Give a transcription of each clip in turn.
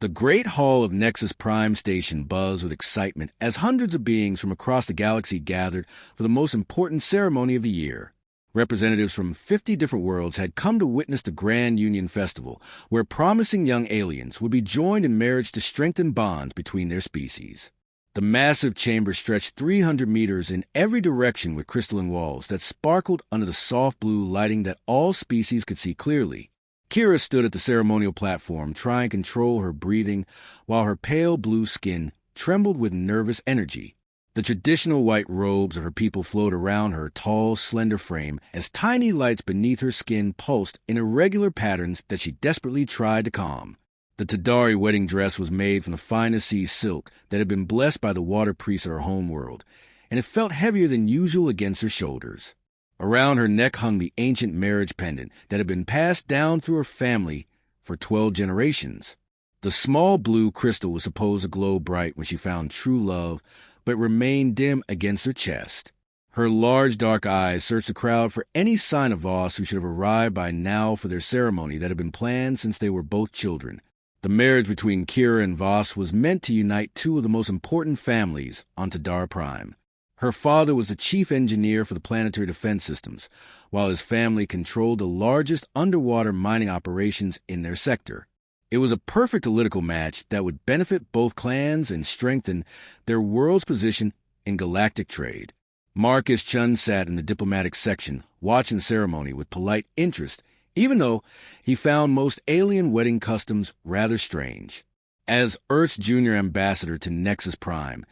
The Great Hall of Nexus Prime Station buzzed with excitement as hundreds of beings from across the galaxy gathered for the most important ceremony of the year. Representatives from 50 different worlds had come to witness the Grand Union Festival, where promising young aliens would be joined in marriage to strengthen bonds between their species. The massive chamber stretched 300 meters in every direction with crystalline walls that sparkled under the soft blue lighting that all species could see clearly. Kira stood at the ceremonial platform, trying to control her breathing, while her pale blue skin trembled with nervous energy. The traditional white robes of her people flowed around her tall, slender frame as tiny lights beneath her skin pulsed in irregular patterns that she desperately tried to calm. The Tadari wedding dress was made from the finest sea silk that had been blessed by the water priests of her homeworld, and it felt heavier than usual against her shoulders. Around her neck hung the ancient marriage pendant that had been passed down through her family for 12 generations. The small blue crystal was supposed to glow bright when she found true love, but remained dim against her chest. Her large dark eyes searched the crowd for any sign of Voss who should have arrived by now for their ceremony that had been planned since they were both children. The marriage between Kira and Voss was meant to unite two of the most important families on Tadar Prime. Her father was the chief engineer for the planetary defense systems, while his family controlled the largest underwater mining operations in their sector. It was a perfect political match that would benefit both clans and strengthen their world's position in galactic trade. Marcus Chun sat in the diplomatic section, watching the ceremony with polite interest, even though he found most alien wedding customs rather strange. As Earth's junior ambassador to Nexus Prime,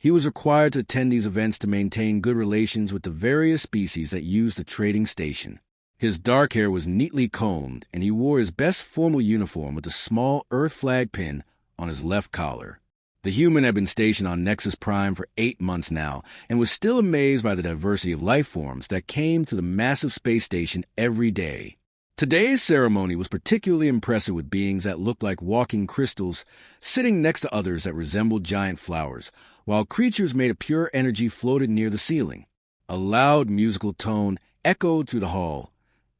he was required to attend these events to maintain good relations with the various species that used the trading station. His dark hair was neatly combed, and he wore his best formal uniform with a small Earth flag pin on his left collar. The human had been stationed on Nexus Prime for 8 months now, and was still amazed by the diversity of life forms that came to the massive space station every day. Today's ceremony was particularly impressive with beings that looked like walking crystals sitting next to others that resembled giant flowers, while creatures made of pure energy floated near the ceiling. A loud musical tone echoed through the hall,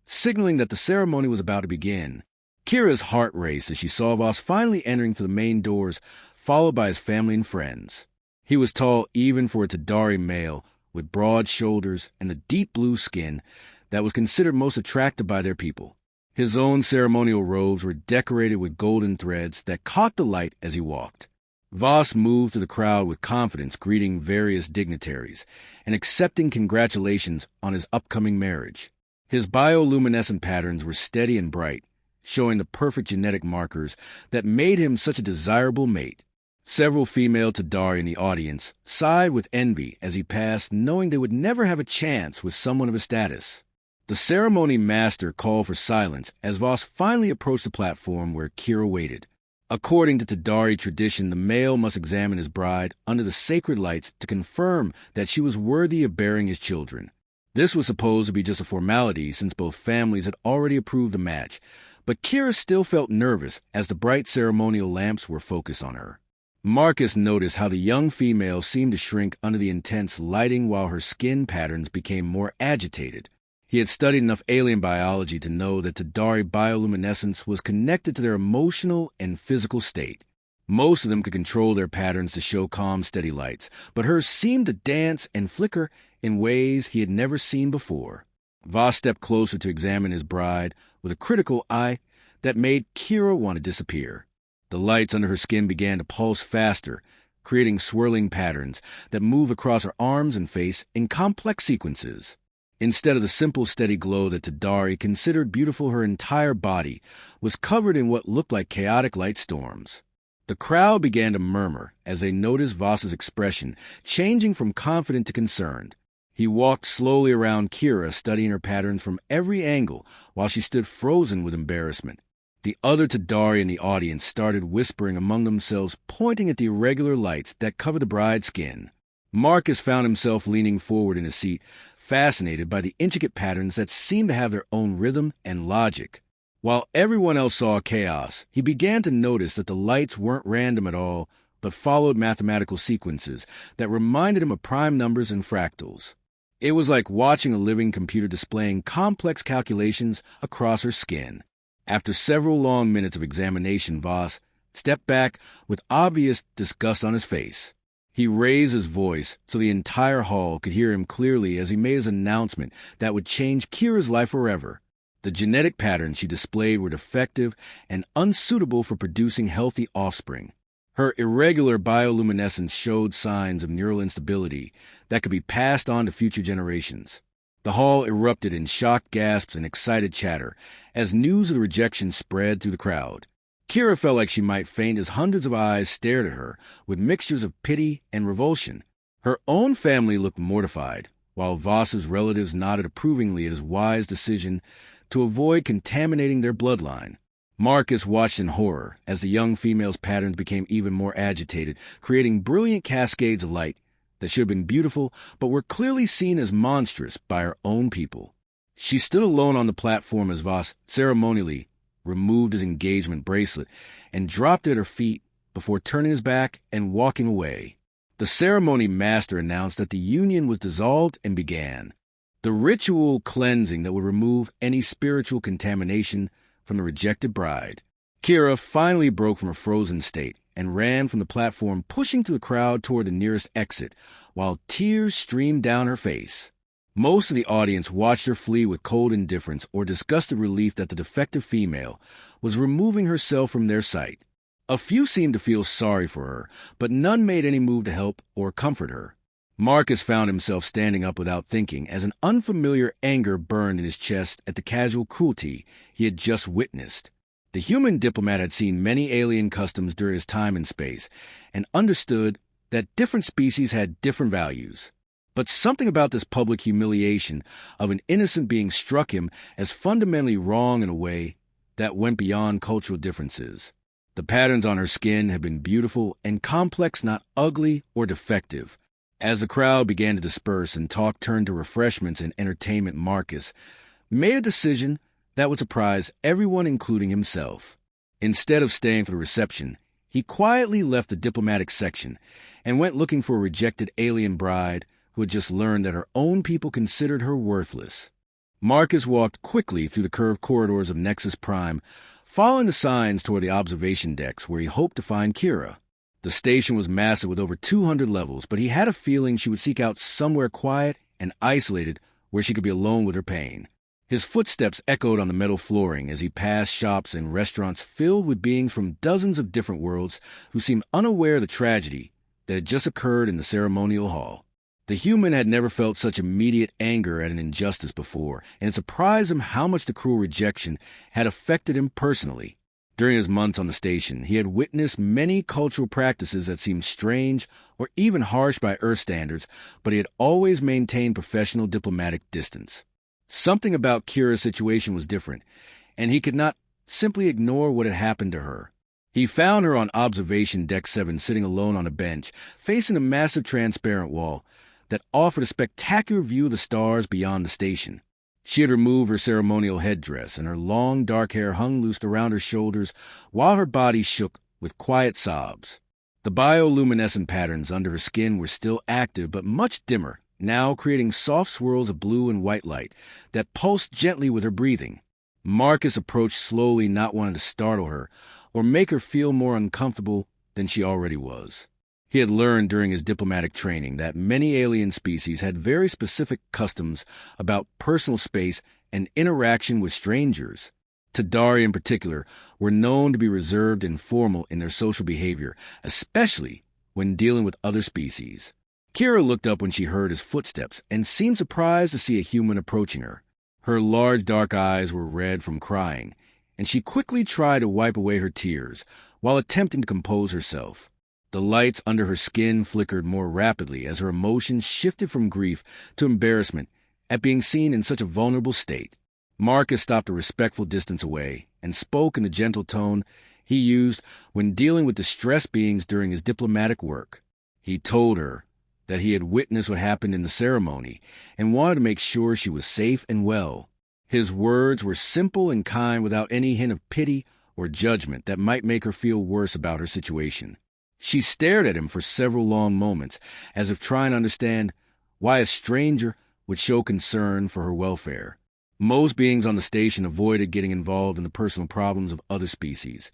signaling that the ceremony was about to begin. Kira's heart raced as she saw Voss finally entering through the main doors, followed by his family and friends. He was tall even for a Tadari male, with broad shoulders and the deep blue skin that was considered most attractive by their people. His own ceremonial robes were decorated with golden threads that caught the light as he walked. Voss moved through the crowd with confidence, greeting various dignitaries and accepting congratulations on his upcoming marriage. His bioluminescent patterns were steady and bright, showing the perfect genetic markers that made him such a desirable mate. Several female Tadari in the audience sighed with envy as he passed, knowing they would never have a chance with someone of his status. The ceremony master called for silence as Voss finally approached the platform where Kira waited. According to Tadari tradition, the male must examine his bride under the sacred lights to confirm that she was worthy of bearing his children. This was supposed to be just a formality since both families had already approved the match, but Kira still felt nervous as the bright ceremonial lamps were focused on her. Marcus noticed how the young female seemed to shrink under the intense lighting while her skin patterns became more agitated. He had studied enough alien biology to know that Tadari bioluminescence was connected to their emotional and physical state. Most of them could control their patterns to show calm, steady lights, but hers seemed to dance and flicker in ways he had never seen before. Voss stepped closer to examine his bride with a critical eye that made Kira want to disappear. The lights under her skin began to pulse faster, creating swirling patterns that moved across her arms and face in complex sequences. Instead of the simple, steady glow that Tadari considered beautiful, her entire body was covered in what looked like chaotic light storms. The crowd began to murmur as they noticed Voss's expression, changing from confident to concerned. He walked slowly around Kira, studying her patterns from every angle, while she stood frozen with embarrassment. The other Tadari in the audience started whispering among themselves, pointing at the irregular lights that covered the bride's skin. Marcus found himself leaning forward in his seat, fascinated by the intricate patterns that seemed to have their own rhythm and logic. While everyone else saw chaos, he began to notice that the lights weren't random at all, but followed mathematical sequences that reminded him of prime numbers and fractals. It was like watching a living computer displaying complex calculations across her skin. After several long minutes of examination, Voss stepped back with obvious disgust on his face. He raised his voice so the entire hall could hear him clearly as he made his announcement that would change Kira's life forever. The genetic patterns she displayed were defective and unsuitable for producing healthy offspring. Her irregular bioluminescence showed signs of neural instability that could be passed on to future generations. The hall erupted in shocked gasps and excited chatter as news of the rejection spread through the crowd. Kira felt like she might faint as hundreds of eyes stared at her with mixtures of pity and revulsion. Her own family looked mortified, while Voss's relatives nodded approvingly at his wise decision to avoid contaminating their bloodline. Marcus watched in horror as the young female's patterns became even more agitated, creating brilliant cascades of light that should have been beautiful but were clearly seen as monstrous by her own people. She stood alone on the platform as Voss ceremonially removed his engagement bracelet and dropped it at her feet before turning his back and walking away. The ceremony master announced that the union was dissolved and began the ritual cleansing that would remove any spiritual contamination from the rejected bride. Kira finally broke from a frozen state and ran from the platform, pushing through the crowd toward the nearest exit, while tears streamed down her face. Most of the audience watched her flee with cold indifference or disgusted relief that the defective female was removing herself from their sight. A few seemed to feel sorry for her, but none made any move to help or comfort her. Marcus found himself standing up without thinking as an unfamiliar anger burned in his chest at the casual cruelty he had just witnessed. The human diplomat had seen many alien customs during his time in space and understood that different species had different values. But something about this public humiliation of an innocent being struck him as fundamentally wrong in a way that went beyond cultural differences. The patterns on her skin had been beautiful and complex, not ugly or defective. As the crowd began to disperse and talk turned to refreshments and entertainment, Marcus made a decision that would surprise everyone, including himself. Instead of staying for the reception, he quietly left the diplomatic section and went looking for a rejected alien bride who had just learned that her own people considered her worthless. Marcus walked quickly through the curved corridors of Nexus Prime, following the signs toward the observation decks where he hoped to find Kira. The station was massive with over 200 levels, but he had a feeling she would seek out somewhere quiet and isolated where she could be alone with her pain. His footsteps echoed on the metal flooring as he passed shops and restaurants filled with beings from dozens of different worlds who seemed unaware of the tragedy that had just occurred in the ceremonial hall. The human had never felt such immediate anger at an injustice before, and it surprised him how much the cruel rejection had affected him personally. During his months on the station, he had witnessed many cultural practices that seemed strange or even harsh by Earth standards, but he had always maintained professional diplomatic distance. Something about Kira's situation was different, and he could not simply ignore what had happened to her. He found her on observation deck 7 sitting alone on a bench, facing a massive transparent wall that offered a spectacular view of the stars beyond the station. She had removed her ceremonial headdress, and her long dark hair hung loose around her shoulders while her body shook with quiet sobs. The bioluminescent patterns under her skin were still active but much dimmer, now creating soft swirls of blue and white light that pulsed gently with her breathing. Marcus approached slowly, not wanting to startle her or make her feel more uncomfortable than she already was. He had learned during his diplomatic training that many alien species had very specific customs about personal space and interaction with strangers. Tadari in particular were known to be reserved and formal in their social behavior, especially when dealing with other species. Kira looked up when she heard his footsteps and seemed surprised to see a human approaching her. Her large dark eyes were red from crying, and she quickly tried to wipe away her tears while attempting to compose herself. The lights under her skin flickered more rapidly as her emotions shifted from grief to embarrassment at being seen in such a vulnerable state. Marcus stopped a respectful distance away and spoke in the gentle tone he used when dealing with distressed beings during his diplomatic work. He told her that he had witnessed what happened in the ceremony and wanted to make sure she was safe and well. His words were simple and kind without any hint of pity or judgment that might make her feel worse about her situation. She stared at him for several long moments, as if trying to understand why a stranger would show concern for her welfare. Most beings on the station avoided getting involved in the personal problems of other species,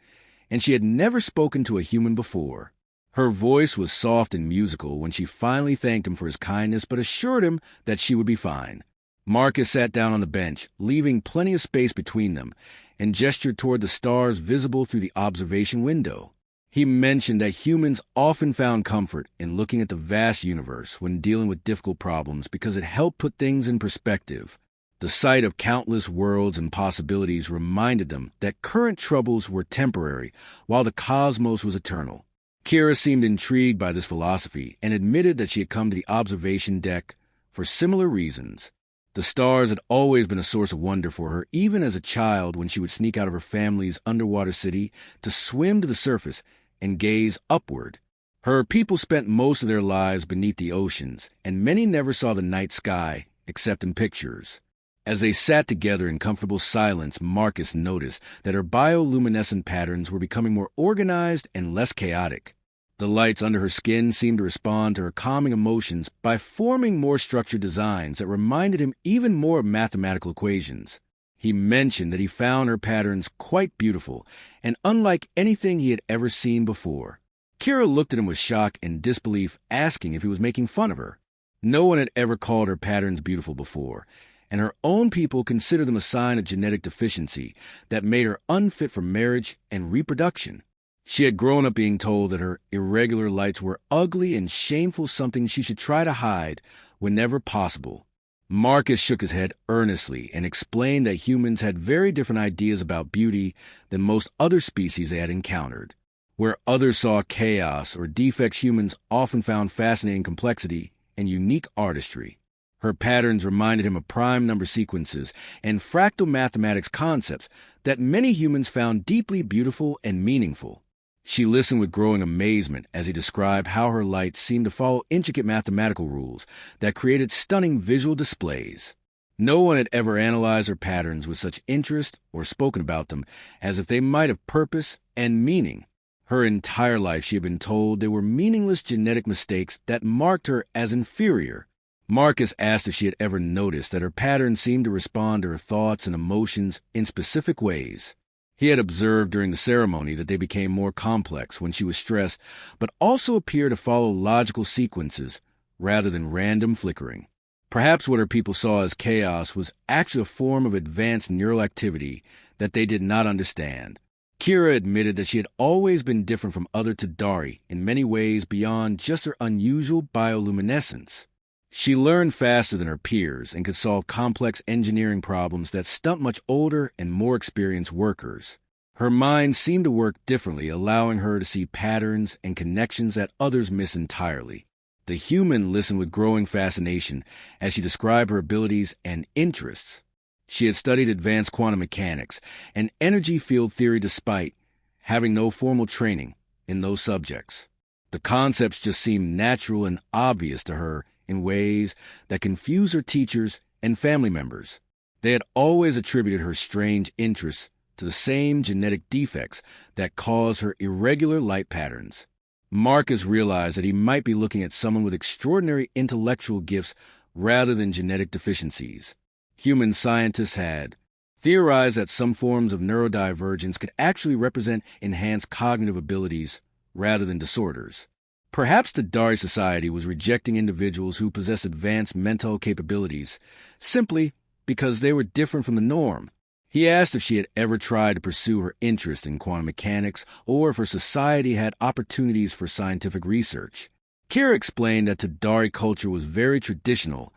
and she had never spoken to a human before. Her voice was soft and musical when she finally thanked him for his kindness but assured him that she would be fine. Marcus sat down on the bench, leaving plenty of space between them, and gestured toward the stars visible through the observation window. He mentioned that humans often found comfort in looking at the vast universe when dealing with difficult problems because it helped put things in perspective. The sight of countless worlds and possibilities reminded them that current troubles were temporary, while the cosmos was eternal. Kira seemed intrigued by this philosophy and admitted that she had come to the observation deck for similar reasons. The stars had always been a source of wonder for her, even as a child when she would sneak out of her family's underwater city to swim to the surface and gaze upward. Her people spent most of their lives beneath the oceans, and many never saw the night sky except in pictures. As they sat together in comfortable silence, Marcus noticed that her bioluminescent patterns were becoming more organized and less chaotic. The lights under her skin seemed to respond to her calming emotions by forming more structured designs that reminded him even more of mathematical equations. He mentioned that he found her patterns quite beautiful and unlike anything he had ever seen before. Kira looked at him with shock and disbelief, asking if he was making fun of her. No one had ever called her patterns beautiful before, and her own people considered them a sign of genetic deficiency that made her unfit for marriage and reproduction. She had grown up being told that her irregular lights were ugly and shameful, something she should try to hide whenever possible. Marcus shook his head earnestly and explained that humans had very different ideas about beauty than most other species they had encountered. Where others saw chaos or defects, humans often found fascinating complexity and unique artistry. Her patterns reminded him of prime number sequences and fractal mathematics concepts that many humans found deeply beautiful and meaningful. She listened with growing amazement as he described how her lights seemed to follow intricate mathematical rules that created stunning visual displays. No one had ever analyzed her patterns with such interest or spoken about them as if they might have purpose and meaning. Her entire life she had been told they were meaningless genetic mistakes that marked her as inferior. Marcus asked if she had ever noticed that her patterns seemed to respond to her thoughts and emotions in specific ways. He had observed during the ceremony that they became more complex when she was stressed, but also appear to follow logical sequences rather than random flickering. Perhaps what her people saw as chaos was actually a form of advanced neural activity that they did not understand. Kira admitted that she had always been different from other Tadari in many ways beyond just her unusual bioluminescence. She learned faster than her peers and could solve complex engineering problems that stumped much older and more experienced workers. Her mind seemed to work differently, allowing her to see patterns and connections that others miss entirely. The human listened with growing fascination as she described her abilities and interests. She had studied advanced quantum mechanics and energy field theory despite having no formal training in those subjects. The concepts just seemed natural and obvious to her in ways that confused her teachers and family members. They had always attributed her strange interests to the same genetic defects that caused her irregular light patterns. Marcus realized that he might be looking at someone with extraordinary intellectual gifts rather than genetic deficiencies. Human scientists had theorized that some forms of neurodivergence could actually represent enhanced cognitive abilities rather than disorders. Perhaps the Dari Society was rejecting individuals who possessed advanced mental capabilities simply because they were different from the norm. He asked if she had ever tried to pursue her interest in quantum mechanics or if her society had opportunities for scientific research. Kira explained that Tadari culture was very traditional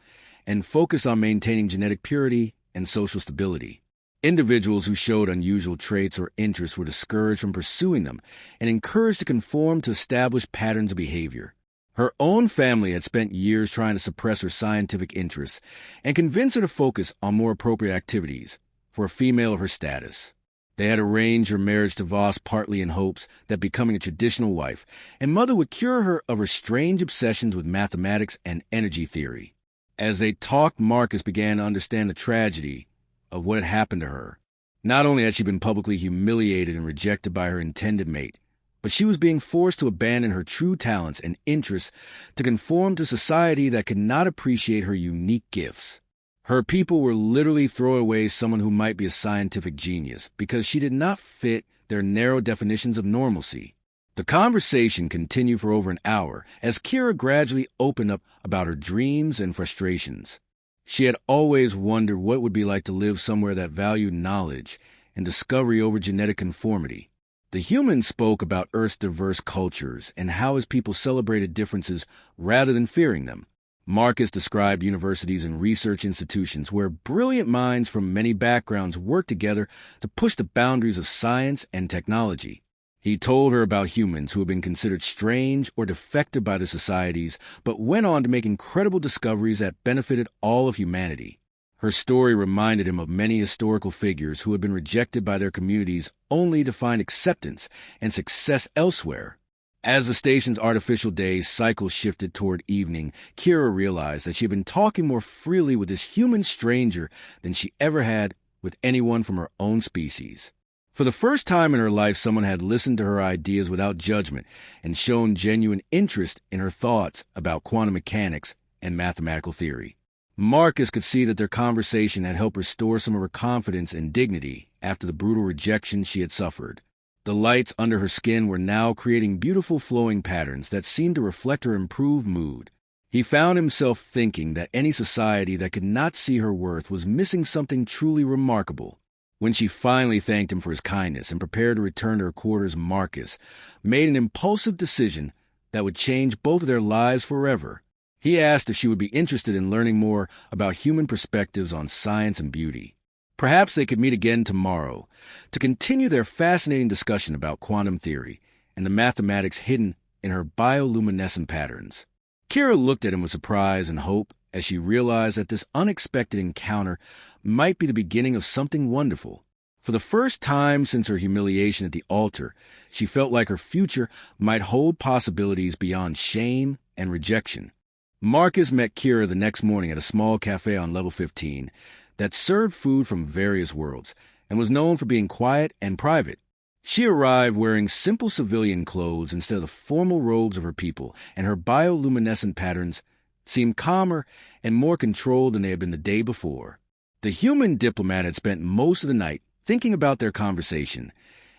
and focused on maintaining genetic purity and social stability. Individuals who showed unusual traits or interests were discouraged from pursuing them and encouraged to conform to established patterns of behavior. Her own family had spent years trying to suppress her scientific interests and convince her to focus on more appropriate activities for a female of her status. They had arranged her marriage to Voss partly in hopes that becoming a traditional wife and mother would cure her of her strange obsessions with mathematics and energy theory. As they talked, Marcus began to understand the tragedy of what had happened to her. Not only had she been publicly humiliated and rejected by her intended mate, but she was being forced to abandon her true talents and interests to conform to society that could not appreciate her unique gifts. Her people were literally throwing away someone who might be a scientific genius because she did not fit their narrow definitions of normalcy. The conversation continued for over an hour as Kira gradually opened up about her dreams and frustrations. She had always wondered what it would be like to live somewhere that valued knowledge and discovery over genetic conformity. The human spoke about Earth's diverse cultures and how his people celebrated differences rather than fearing them. Marcus described universities and research institutions where brilliant minds from many backgrounds worked together to push the boundaries of science and technology. He told her about humans who had been considered strange or defective by their societies, but went on to make incredible discoveries that benefited all of humanity. Her story reminded him of many historical figures who had been rejected by their communities only to find acceptance and success elsewhere. As the station's artificial day cycle shifted toward evening, Kira realized that she had been talking more freely with this human stranger than she ever had with anyone from her own species. For the first time in her life, someone had listened to her ideas without judgment and shown genuine interest in her thoughts about quantum mechanics and mathematical theory. Marcus could see that their conversation had helped restore some of her confidence and dignity after the brutal rejection she had suffered. The lights under her skin were now creating beautiful flowing patterns that seemed to reflect her improved mood. He found himself thinking that any society that could not see her worth was missing something truly remarkable. When she finally thanked him for his kindness and prepared to return to her quarters, Marcus made an impulsive decision that would change both of their lives forever. He asked if she would be interested in learning more about human perspectives on science and beauty. Perhaps they could meet again tomorrow to continue their fascinating discussion about quantum theory and the mathematics hidden in her bioluminescent patterns. Kira looked at him with surprise and hope as she realized that this unexpected encounter might be the beginning of something wonderful. For the first time since her humiliation at the altar, she felt like her future might hold possibilities beyond shame and rejection. Marcus met Kira the next morning at a small cafe on level 15 that served food from various worlds and was known for being quiet and private. She arrived wearing simple civilian clothes instead of the formal robes of her people, and her bioluminescent patterns seemed calmer and more controlled than they had been the day before. The human diplomat had spent most of the night thinking about their conversation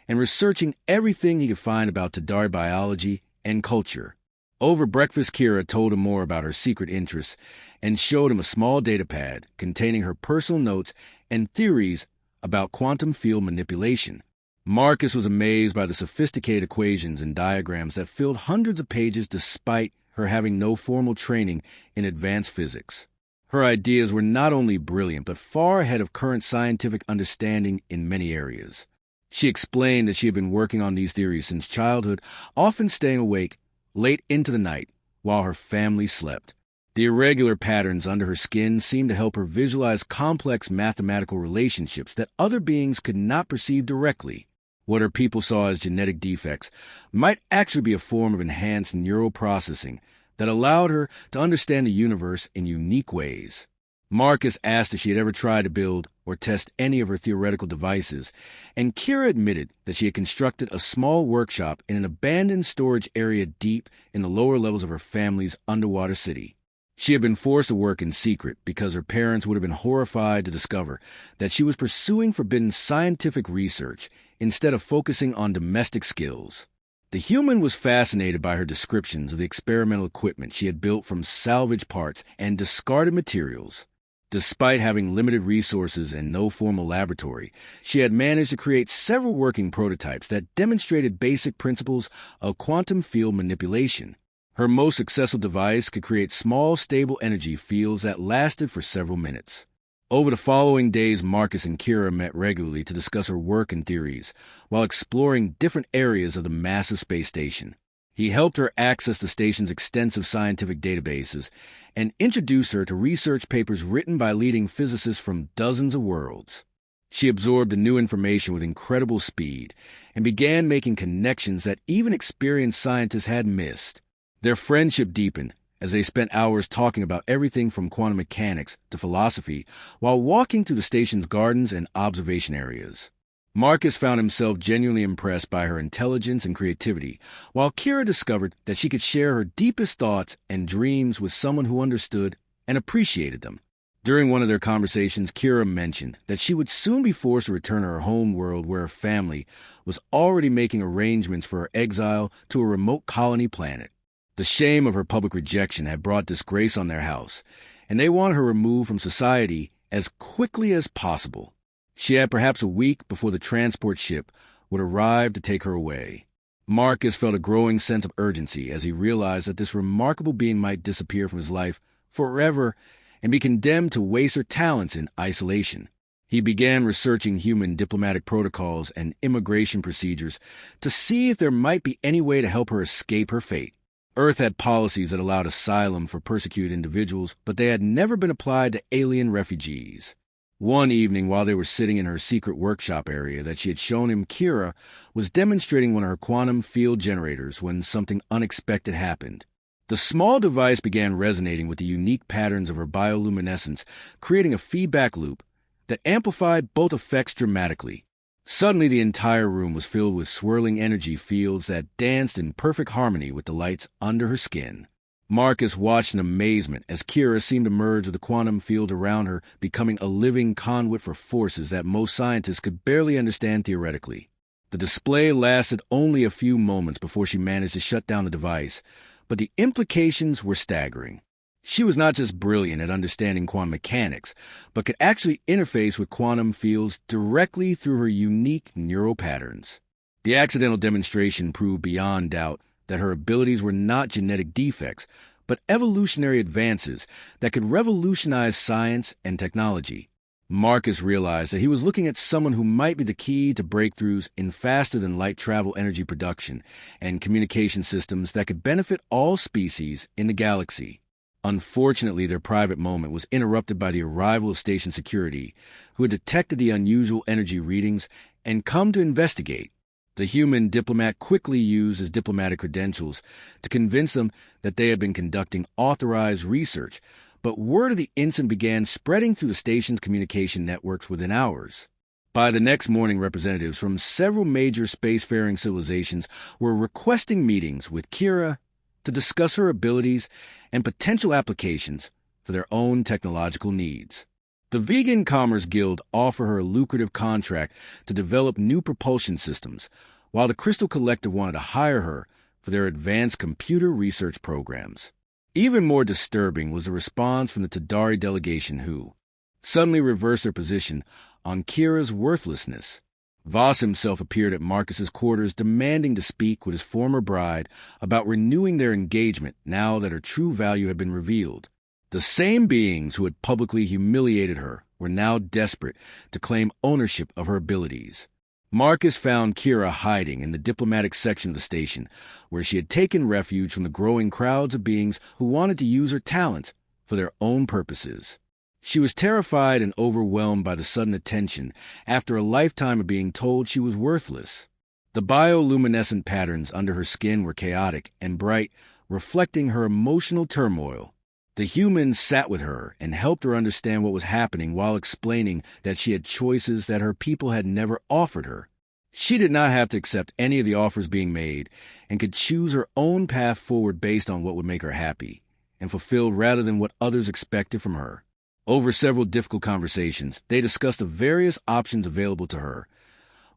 and researching everything he could find about Tadari biology and culture. Over breakfast, Kira told him more about her secret interests and showed him a small data pad containing her personal notes and theories about quantum field manipulation. Marcus was amazed by the sophisticated equations and diagrams that filled hundreds of pages despite her having no formal training in advanced physics. Her ideas were not only brilliant, but far ahead of current scientific understanding in many areas. She explained that she had been working on these theories since childhood, often staying awake late into the night while her family slept. The irregular patterns under her skin seemed to help her visualize complex mathematical relationships that other beings could not perceive directly. What her people saw as genetic defects might actually be a form of enhanced neural processing that allowed her to understand the universe in unique ways. Marcus asked if she had ever tried to build or test any of her theoretical devices, and Kira admitted that she had constructed a small workshop in an abandoned storage area deep in the lower levels of her family's underwater city. She had been forced to work in secret because her parents would have been horrified to discover that she was pursuing forbidden scientific research instead of focusing on domestic skills. The human was fascinated by her descriptions of the experimental equipment she had built from salvage parts and discarded materials. Despite having limited resources and no formal laboratory, she had managed to create several working prototypes that demonstrated basic principles of quantum field manipulation. Her most successful device could create small, stable energy fields that lasted for several minutes. Over the following days, Marcus and Kira met regularly to discuss her work and theories, while exploring different areas of the massive space station. He helped her access the station's extensive scientific databases and introduced her to research papers written by leading physicists from dozens of worlds. She absorbed the new information with incredible speed and began making connections that even experienced scientists had missed. Their friendship deepened as they spent hours talking about everything from quantum mechanics to philosophy while walking through the station's gardens and observation areas. Marcus found himself genuinely impressed by her intelligence and creativity, while Kira discovered that she could share her deepest thoughts and dreams with someone who understood and appreciated them. During one of their conversations, Kira mentioned that she would soon be forced to return to her home world where her family was already making arrangements for her exile to a remote colony planet. The shame of her public rejection had brought disgrace on their house, and they wanted her removed from society as quickly as possible. She had perhaps a week before the transport ship would arrive to take her away. Marcus felt a growing sense of urgency as he realized that this remarkable being might disappear from his life forever and be condemned to waste her talents in isolation. He began researching human diplomatic protocols and immigration procedures to see if there might be any way to help her escape her fate. Earth had policies that allowed asylum for persecuted individuals, but they had never been applied to alien refugees. One evening, while they were sitting in her secret workshop area that she had shown him, Kira was demonstrating one of her quantum field generators when something unexpected happened. The small device began resonating with the unique patterns of her bioluminescence, creating a feedback loop that amplified both effects dramatically. Suddenly, the entire room was filled with swirling energy fields that danced in perfect harmony with the lights under her skin. Marcus watched in amazement as Kira seemed to merge with the quantum field around her, becoming a living conduit for forces that most scientists could barely understand theoretically. The display lasted only a few moments before she managed to shut down the device, but the implications were staggering. She was not just brilliant at understanding quantum mechanics, but could actually interface with quantum fields directly through her unique neural patterns. The accidental demonstration proved beyond doubt that her abilities were not genetic defects, but evolutionary advances that could revolutionize science and technology. Marcus realized that he was looking at someone who might be the key to breakthroughs in faster-than-light travel energy production and communication systems that could benefit all species in the galaxy. Unfortunately, their private moment was interrupted by the arrival of station security, who had detected the unusual energy readings and come to investigate. The human diplomat quickly used his diplomatic credentials to convince them that they had been conducting authorized research, but word of the incident began spreading through the station's communication networks within hours. By the next morning, representatives from several major spacefaring civilizations were requesting meetings with Kira to discuss her abilities and potential applications for their own technological needs. The Vegan Commerce Guild offered her a lucrative contract to develop new propulsion systems, while the Crystal Collective wanted to hire her for their advanced computer research programs. Even more disturbing was the response from the Tadari delegation who suddenly reversed their position on Kira's worthlessness. Voss himself appeared at Marcus's quarters demanding to speak with his former bride about renewing their engagement now that her true value had been revealed. The same beings who had publicly humiliated her were now desperate to claim ownership of her abilities. Marcus found Kira hiding in the diplomatic section of the station, where she had taken refuge from the growing crowds of beings who wanted to use her talents for their own purposes. She was terrified and overwhelmed by the sudden attention after a lifetime of being told she was worthless. The bioluminescent patterns under her skin were chaotic and bright, reflecting her emotional turmoil. The humans sat with her and helped her understand what was happening while explaining that she had choices that her people had never offered her. She did not have to accept any of the offers being made and could choose her own path forward based on what would make her happy and fulfilled rather than what others expected from her. Over several difficult conversations, they discussed the various options available to her,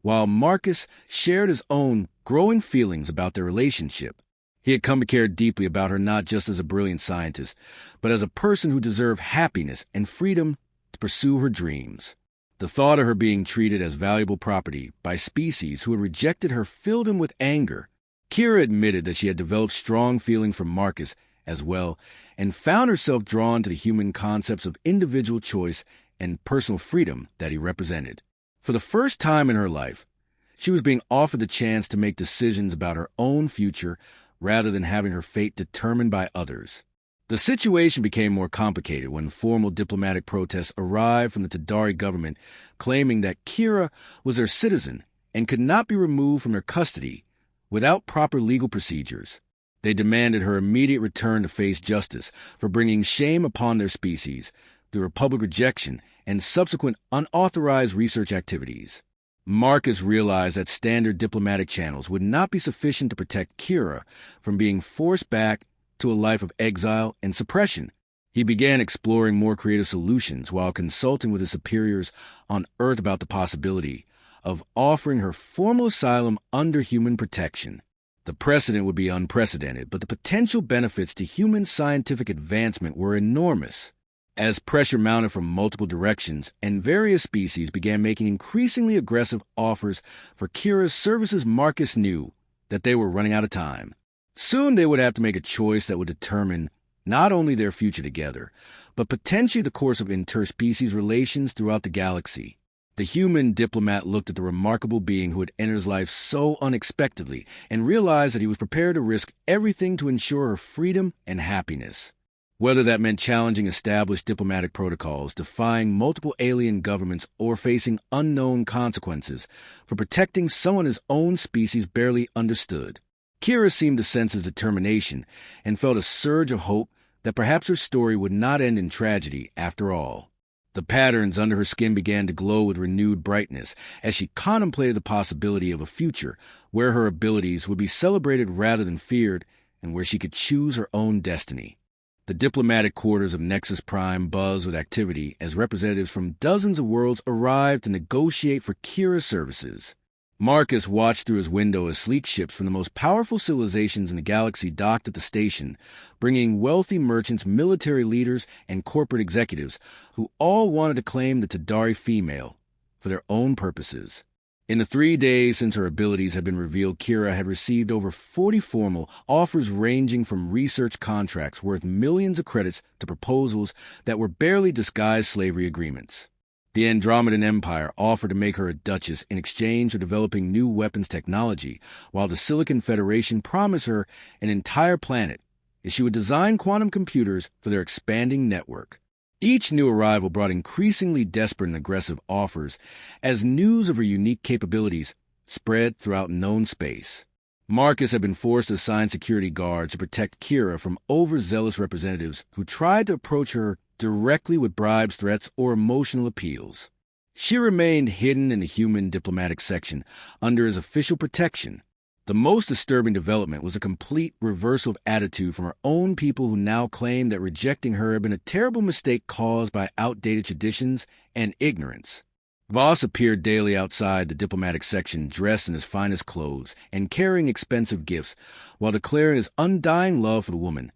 while Marcus shared his own growing feelings about their relationship. He had come to care deeply about her not just as a brilliant scientist, but as a person who deserved happiness and freedom to pursue her dreams. The thought of her being treated as valuable property by species who had rejected her filled him with anger. Kira admitted that she had developed strong feelings for Marcus as well, and found herself drawn to the human concepts of individual choice and personal freedom that he represented. For the first time in her life, she was being offered the chance to make decisions about her own future rather than having her fate determined by others. The situation became more complicated when formal diplomatic protests arrived from the Tadari government claiming that Kira was their citizen and could not be removed from their custody without proper legal procedures. They demanded her immediate return to face justice for bringing shame upon their species through her public rejection and subsequent unauthorized research activities. Marcus realized that standard diplomatic channels would not be sufficient to protect Kira from being forced back to a life of exile and suppression. He began exploring more creative solutions while consulting with his superiors on Earth about the possibility of offering her formal asylum under human protection. The precedent would be unprecedented, but the potential benefits to human scientific advancement were enormous. As pressure mounted from multiple directions and various species began making increasingly aggressive offers for Kira's services, Marcus knew that they were running out of time. Soon they would have to make a choice that would determine not only their future together, but potentially the course of interspecies relations throughout the galaxy. The human diplomat looked at the remarkable being who had entered his life so unexpectedly and realized that he was prepared to risk everything to ensure her freedom and happiness. Whether that meant challenging established diplomatic protocols, defying multiple alien governments, or facing unknown consequences for protecting someone his own species barely understood. Kira seemed to sense his determination and felt a surge of hope that perhaps her story would not end in tragedy after all. The patterns under her skin began to glow with renewed brightness as she contemplated the possibility of a future where her abilities would be celebrated rather than feared and where she could choose her own destiny. The diplomatic quarters of Nexus Prime buzzed with activity as representatives from dozens of worlds arrived to negotiate for Kira's services. Marcus watched through his window as sleek ships from the most powerful civilizations in the galaxy docked at the station, bringing wealthy merchants, military leaders, and corporate executives who all wanted to claim the Tadari female for their own purposes. In the 3 days since her abilities had been revealed, Kira had received over 40 formal offers ranging from research contracts worth millions of credits to proposals that were barely disguised slavery agreements. The Andromedan Empire offered to make her a duchess in exchange for developing new weapons technology, while the Silicon Federation promised her an entire planet if she would design quantum computers for their expanding network. Each new arrival brought increasingly desperate and aggressive offers as news of her unique capabilities spread throughout known space. Marcus had been forced to assign security guards to protect Kira from overzealous representatives who tried to approach her directly with bribes, threats, or emotional appeals. She remained hidden in the human diplomatic section under his official protection. The most disturbing development was a complete reversal of attitude from her own people, who now claimed that rejecting her had been a terrible mistake caused by outdated traditions and ignorance. Voss appeared daily outside the diplomatic section, dressed in his finest clothes and carrying expensive gifts, while declaring his undying love for the woman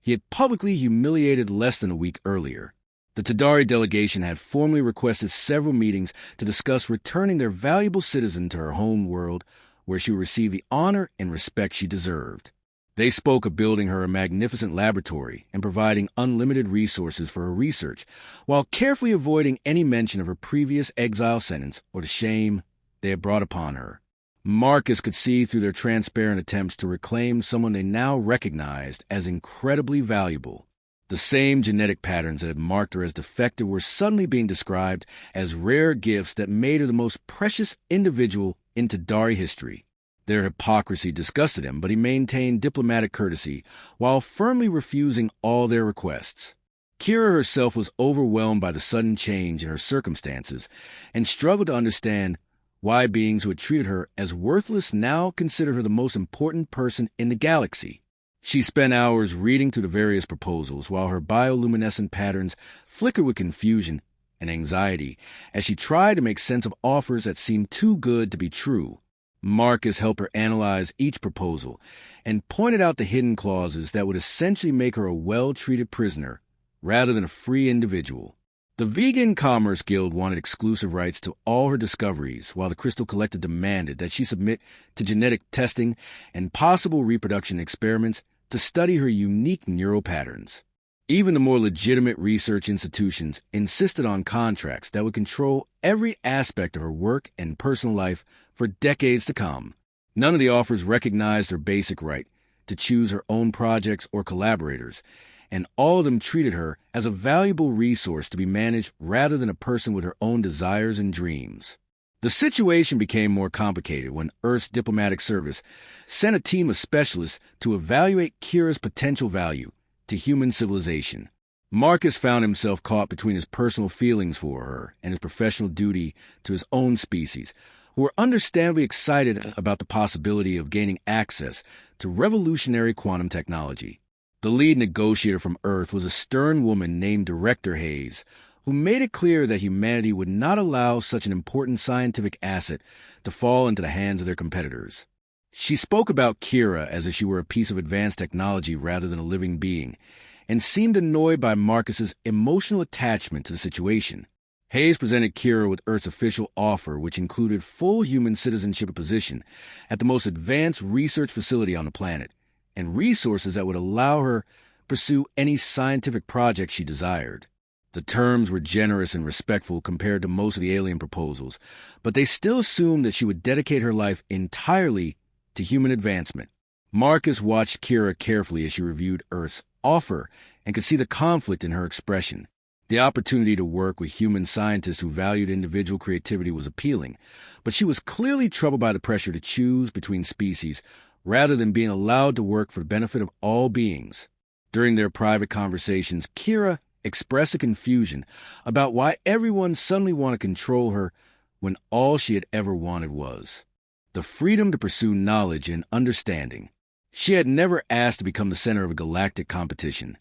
he had publicly humiliated less than a week earlier. The Tadari delegation had formally requested several meetings to discuss returning their valuable citizen to her home world, where she would receive the honor and respect she deserved. They spoke of building her a magnificent laboratory and providing unlimited resources for her research, while carefully avoiding any mention of her previous exile sentence or the shame they had brought upon her. Marcus could see through their transparent attempts to reclaim someone they now recognized as incredibly valuable. The same genetic patterns that had marked her as defective were suddenly being described as rare gifts that made her the most precious individual in Tadari history. Their hypocrisy disgusted him, but he maintained diplomatic courtesy while firmly refusing all their requests. Kira herself was overwhelmed by the sudden change in her circumstances and struggled to understand why beings who had treated her as worthless now considered her the most important person in the galaxy. She spent hours reading through the various proposals while her bioluminescent patterns flickered with confusion and anxiety as she tried to make sense of offers that seemed too good to be true. Marcus helped her analyze each proposal and pointed out the hidden clauses that would essentially make her a well-treated prisoner rather than a free individual. The Vegan Commerce Guild wanted exclusive rights to all her discoveries, while the Crystal Collective demanded that she submit to genetic testing and possible reproduction experiments to study her unique neural patterns. Even the more legitimate research institutions insisted on contracts that would control every aspect of her work and personal life for decades to come. None of the offers recognized her basic right to choose her own projects or collaborators, and all of them treated her as a valuable resource to be managed rather than a person with her own desires and dreams. The situation became more complicated when Earth's diplomatic service sent a team of specialists to evaluate Kira's potential value to human civilization. Marcus found himself caught between his personal feelings for her and his professional duty to his own species, who were understandably excited about the possibility of gaining access to revolutionary quantum technology. The lead negotiator from Earth was a stern woman named Director Hayes, who made it clear that humanity would not allow such an important scientific asset to fall into the hands of their competitors. She spoke about Kira as if she were a piece of advanced technology rather than a living being, and seemed annoyed by Marcus's emotional attachment to the situation. Hayes presented Kira with Earth's official offer, which included full human citizenship position at the most advanced research facility on the planet, and resources that would allow her pursue any scientific project she desired. The terms were generous and respectful compared to most of the alien proposals, but they still assumed that she would dedicate her life entirely to human advancement. Marcus watched Kira carefully as she reviewed Earth's offer and could see the conflict in her expression. The opportunity to work with human scientists who valued individual creativity was appealing, but she was clearly troubled by the pressure to choose between species rather than being allowed to work for the benefit of all beings. During their private conversations, Kira expressed a confusion about why everyone suddenly wanted to control her when all she had ever wanted was the freedom to pursue knowledge and understanding. She had never asked to become the center of a galactic competition,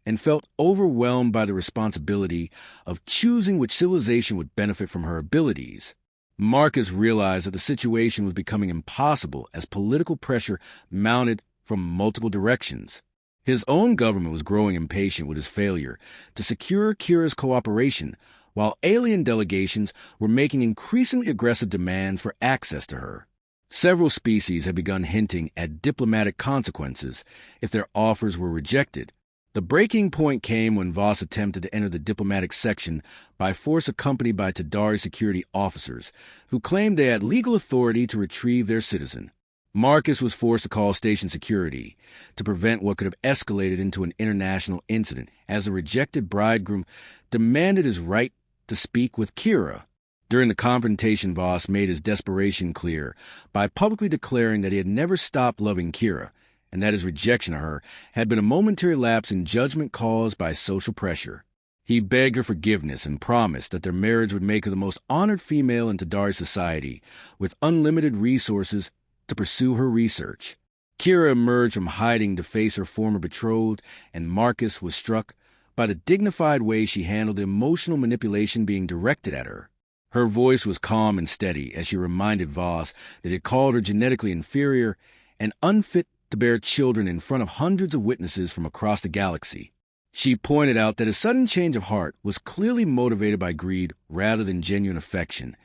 and felt overwhelmed by the responsibility of choosing which civilization would benefit from her abilities. Marcus realized that the situation was becoming impossible as political pressure mounted from multiple directions. His own government was growing impatient with his failure to secure Kira's cooperation, while alien delegations were making increasingly aggressive demands for access to her. Several species had begun hinting at diplomatic consequences if their offers were rejected. The breaking point came when Voss attempted to enter the diplomatic section by force, accompanied by Tadari security officers, who claimed they had legal authority to retrieve their citizen. Marcus was forced to call station security to prevent what could have escalated into an international incident, as the rejected bridegroom demanded his right to speak with Kira. During the confrontation, Voss made his desperation clear by publicly declaring that he had never stopped loving Kira, and that his rejection of her had been a momentary lapse in judgment caused by social pressure. He begged her forgiveness and promised that their marriage would make her the most honored female in Tadari society, with unlimited resources to pursue her research. Kira emerged from hiding to face her former betrothed, and Marcus was struck by the dignified way she handled the emotional manipulation being directed at her. Her voice was calm and steady as she reminded Voss that he had called her genetically inferior and unfit to bear children in front of hundreds of witnesses from across the galaxy. She pointed out that his sudden change of heart was clearly motivated by greed rather than genuine affection,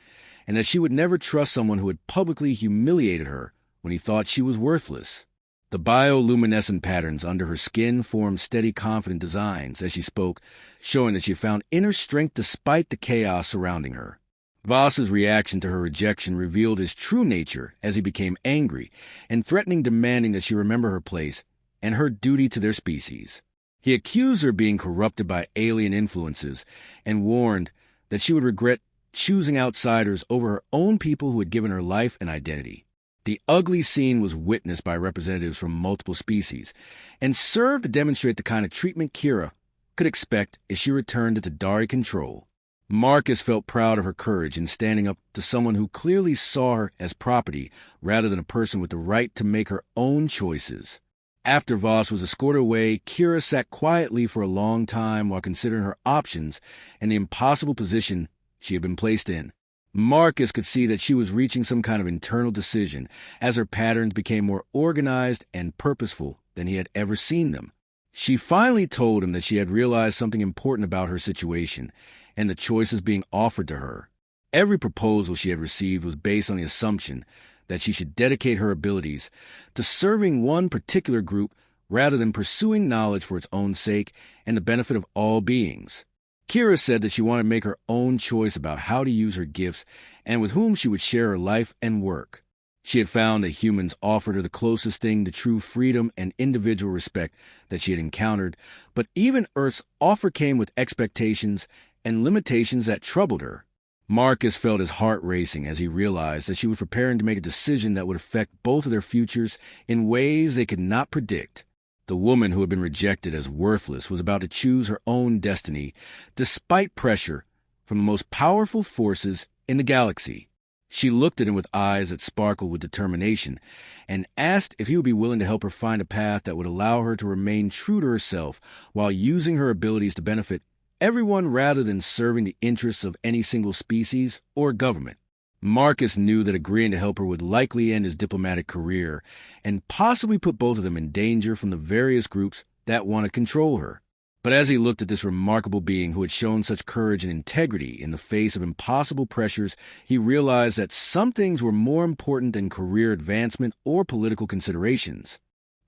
and that she would never trust someone who had publicly humiliated her when he thought she was worthless. The bioluminescent patterns under her skin formed steady, confident designs as she spoke, showing that she had found inner strength despite the chaos surrounding her. Voss's reaction to her rejection revealed his true nature as he became angry and threatening, demanding that she remember her place and her duty to their species. He accused her of being corrupted by alien influences and warned that she would regret choosing outsiders over her own people who had given her life and identity. The ugly scene was witnessed by representatives from multiple species and served to demonstrate the kind of treatment Kira could expect if she returned to Tadari control. Marcus felt proud of her courage in standing up to someone who clearly saw her as property rather than a person with the right to make her own choices. After Voss was escorted away, Kira sat quietly for a long time while considering her options and the impossible position she had been placed in. Marcus could see that she was reaching some kind of internal decision as her patterns became more organized and purposeful than he had ever seen them. She finally told him that she had realized something important about her situation and the choices being offered to her. Every proposal she had received was based on the assumption that she should dedicate her abilities to serving one particular group rather than pursuing knowledge for its own sake and the benefit of all beings. Kira said that she wanted to make her own choice about how to use her gifts and with whom she would share her life and work. She had found that humans offered her the closest thing to true freedom and individual respect that she had encountered, but even Earth's offer came with expectations and limitations that troubled her. Marcus felt his heart racing as he realized that she was preparing to make a decision that would affect both of their futures in ways they could not predict. The woman who had been rejected as worthless was about to choose her own destiny, despite pressure from the most powerful forces in the galaxy. She looked at him with eyes that sparkled with determination and asked if he would be willing to help her find a path that would allow her to remain true to herself while using her abilities to benefit everyone rather than serving the interests of any single species or government. Marcus knew that agreeing to help her would likely end his diplomatic career and possibly put both of them in danger from the various groups that want to control her. But as he looked at this remarkable being who had shown such courage and integrity in the face of impossible pressures, he realized that some things were more important than career advancement or political considerations.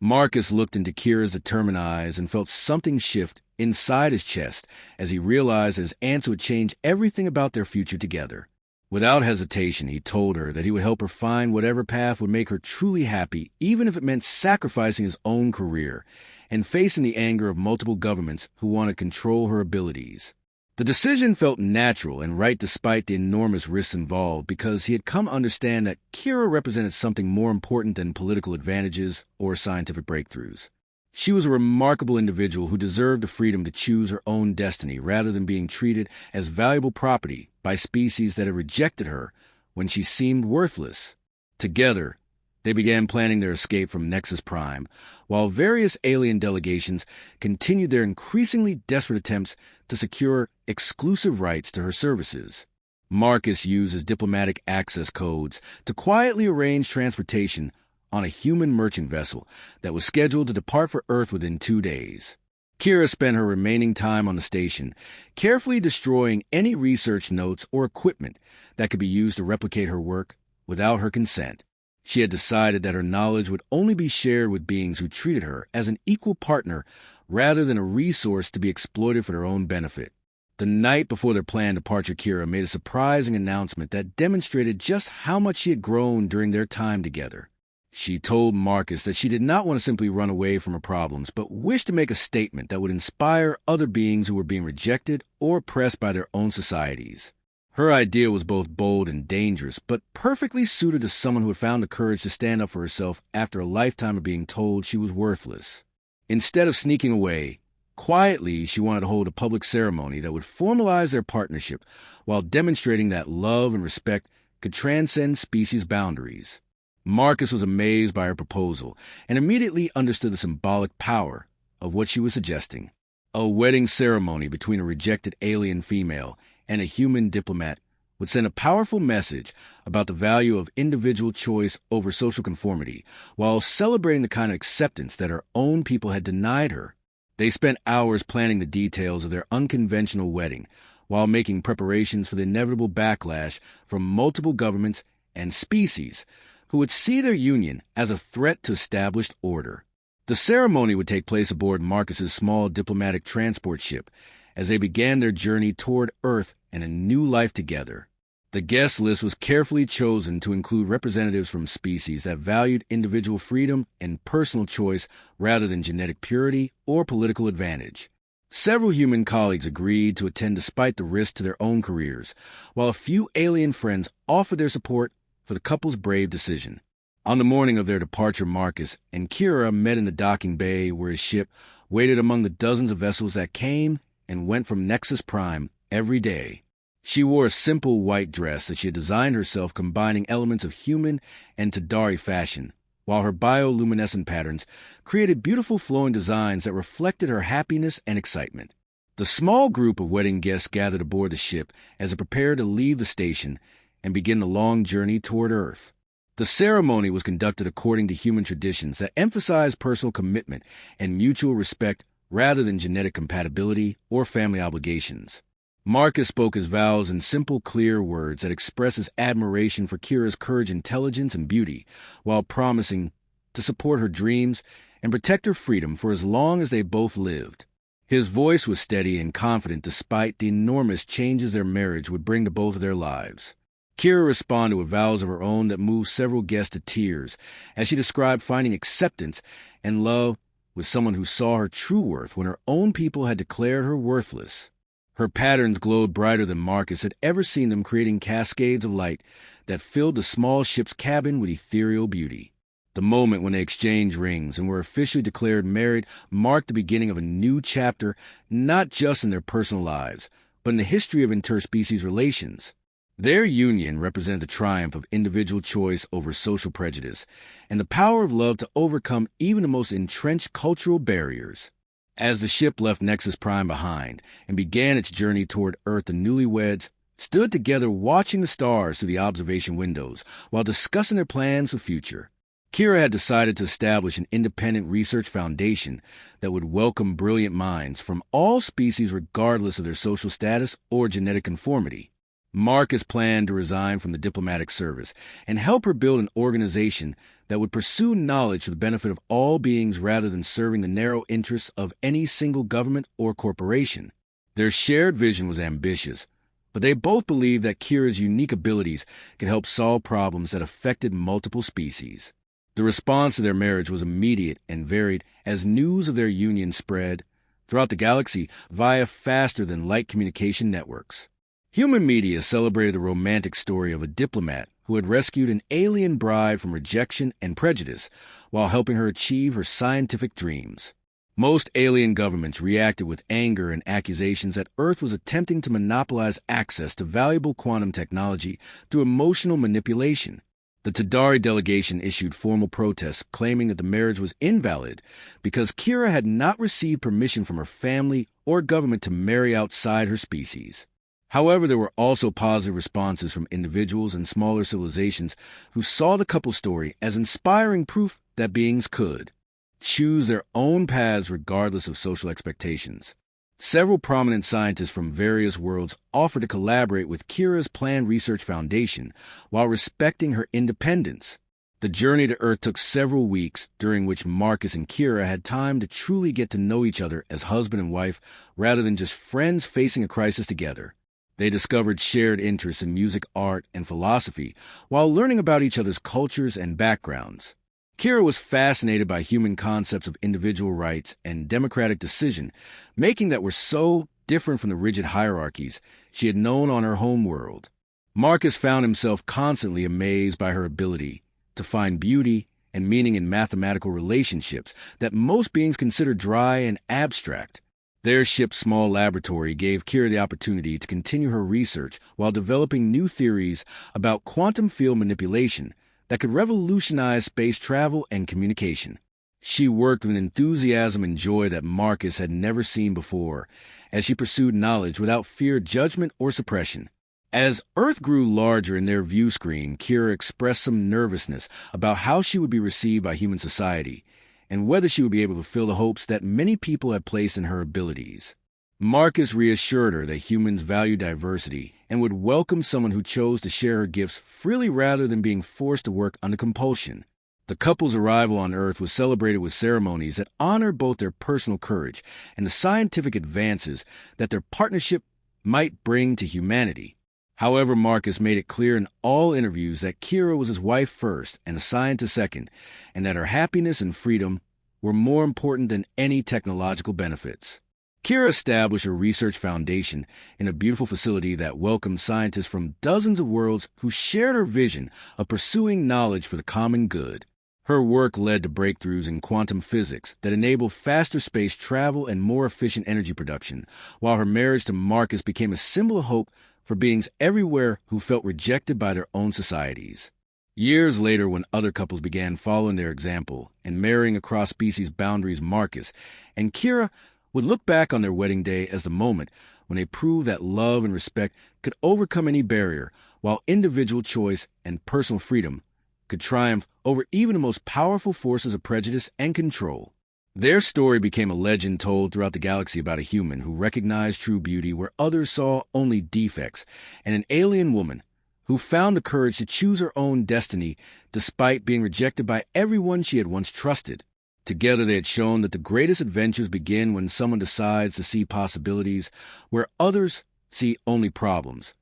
Marcus looked into Kira's determined eyes and felt something shift inside his chest as he realized that his answer would change everything about their future together. Without hesitation, he told her that he would help her find whatever path would make her truly happy, even if it meant sacrificing his own career and facing the anger of multiple governments who want to control her abilities. The decision felt natural and right despite the enormous risks involved because he had come to understand that Kira represented something more important than political advantages or scientific breakthroughs. She was a remarkable individual who deserved the freedom to choose her own destiny rather than being treated as valuable property by species that had rejected her when she seemed worthless. Together, they began planning their escape from Nexus Prime, while various alien delegations continued their increasingly desperate attempts to secure exclusive rights to her services. Marcus used his diplomatic access codes to quietly arrange transportation on a human merchant vessel that was scheduled to depart for Earth within 2 days. Kira spent her remaining time on the station, carefully destroying any research notes or equipment that could be used to replicate her work without her consent. She had decided that her knowledge would only be shared with beings who treated her as an equal partner rather than a resource to be exploited for their own benefit. The night before their planned departure, Kira made a surprising announcement that demonstrated just how much she had grown during their time together. She told Marcus that she did not want to simply run away from her problems, but wished to make a statement that would inspire other beings who were being rejected or oppressed by their own societies. Her idea was both bold and dangerous, but perfectly suited to someone who had found the courage to stand up for herself after a lifetime of being told she was worthless. Instead of sneaking away, quietly she wanted to hold a public ceremony that would formalize their partnership while demonstrating that love and respect could transcend species boundaries. Marcus was amazed by her proposal and immediately understood the symbolic power of what she was suggesting. A wedding ceremony between a rejected alien female and a human diplomat would send a powerful message about the value of individual choice over social conformity, while celebrating the kind of acceptance that her own people had denied her. They spent hours planning the details of their unconventional wedding, while making preparations for the inevitable backlash from multiple governments and species who would see their union as a threat to established order. The ceremony would take place aboard Marcus's small diplomatic transport ship as they began their journey toward Earth and a new life together. The guest list was carefully chosen to include representatives from species that valued individual freedom and personal choice rather than genetic purity or political advantage. Several human colleagues agreed to attend despite the risk to their own careers, while a few alien friends offered their support for the couple's brave decision. On the morning of their departure, Marcus and Kira met in the docking bay where his ship waited among the dozens of vessels that came and went from Nexus Prime every day. She wore a simple white dress that she had designed herself, combining elements of human and Tadari fashion, while her bioluminescent patterns created beautiful flowing designs that reflected her happiness and excitement. The small group of wedding guests gathered aboard the ship as it prepared to leave the station and begin the long journey toward Earth. The ceremony was conducted according to human traditions that emphasized personal commitment and mutual respect rather than genetic compatibility or family obligations. Marcus spoke his vows in simple, clear words that expressed his admiration for Kira's courage, intelligence, and beauty, while promising to support her dreams and protect her freedom for as long as they both lived. His voice was steady and confident despite the enormous changes their marriage would bring to both of their lives. Kira responded with vows of her own that moved several guests to tears as she described finding acceptance and love with someone who saw her true worth when her own people had declared her worthless. Her patterns glowed brighter than Marcus had ever seen them, creating cascades of light that filled the small ship's cabin with ethereal beauty. The moment when they exchanged rings and were officially declared married marked the beginning of a new chapter, not just in their personal lives, but in the history of interspecies relations. Their union represented the triumph of individual choice over social prejudice and the power of love to overcome even the most entrenched cultural barriers. As the ship left Nexus Prime behind and began its journey toward Earth, the newlyweds stood together watching the stars through the observation windows while discussing their plans for the future. Kira had decided to establish an independent research foundation that would welcome brilliant minds from all species regardless of their social status or genetic conformity. Marcus planned to resign from the diplomatic service and help her build an organization that would pursue knowledge for the benefit of all beings rather than serving the narrow interests of any single government or corporation. Their shared vision was ambitious, but they both believed that Kira's unique abilities could help solve problems that affected multiple species. The response to their marriage was immediate and varied as news of their union spread throughout the galaxy via faster-than-light communication networks. Human media celebrated the romantic story of a diplomat who had rescued an alien bride from rejection and prejudice while helping her achieve her scientific dreams. Most alien governments reacted with anger and accusations that Earth was attempting to monopolize access to valuable quantum technology through emotional manipulation. The Tadari delegation issued formal protests claiming that the marriage was invalid because Kira had not received permission from her family or government to marry outside her species. However, there were also positive responses from individuals and smaller civilizations who saw the couple story as inspiring proof that beings could choose their own paths regardless of social expectations. Several prominent scientists from various worlds offered to collaborate with Kira's planned research foundation while respecting her independence. The journey to Earth took several weeks, during which Marcus and Kira had time to truly get to know each other as husband and wife rather than just friends facing a crisis together. They discovered shared interests in music, art, and philosophy while learning about each other's cultures and backgrounds. Kira was fascinated by human concepts of individual rights and democratic decision-making that were so different from the rigid hierarchies she had known on her home world. Marcus found himself constantly amazed by her ability to find beauty and meaning in mathematical relationships that most beings consider dry and abstract. Their ship's small laboratory gave Kira the opportunity to continue her research while developing new theories about quantum field manipulation that could revolutionize space travel and communication. She worked with enthusiasm and joy that Marcus had never seen before, as she pursued knowledge without fear of judgment or suppression. As Earth grew larger in their view screen, Kira expressed some nervousness about how she would be received by human society, and whether she would be able to fulfill the hopes that many people had placed in her abilities. Marcus reassured her that humans value diversity and would welcome someone who chose to share her gifts freely rather than being forced to work under compulsion. The couple's arrival on Earth was celebrated with ceremonies that honored both their personal courage and the scientific advances that their partnership might bring to humanity. However, Marcus made it clear in all interviews that Kira was his wife first and a scientist second, and that her happiness and freedom were more important than any technological benefits. Kira established a research foundation in a beautiful facility that welcomed scientists from dozens of worlds who shared her vision of pursuing knowledge for the common good. Her work led to breakthroughs in quantum physics that enabled faster space travel and more efficient energy production, while her marriage to Marcus became a symbol of hope for beings everywhere who felt rejected by their own societies. Years later, when other couples began following their example and marrying across species boundaries, Marcus and Kira would look back on their wedding day as the moment when they proved that love and respect could overcome any barrier, while individual choice and personal freedom could triumph over even the most powerful forces of prejudice and control. Their story became a legend told throughout the galaxy about a human who recognized true beauty where others saw only defects, and an alien woman who found the courage to choose her own destiny despite being rejected by everyone she had once trusted. Together they had shown that the greatest adventures begin when someone decides to see possibilities where others see only problems,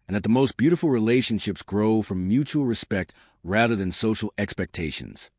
and that the most beautiful relationships grow from mutual respect rather than social expectations.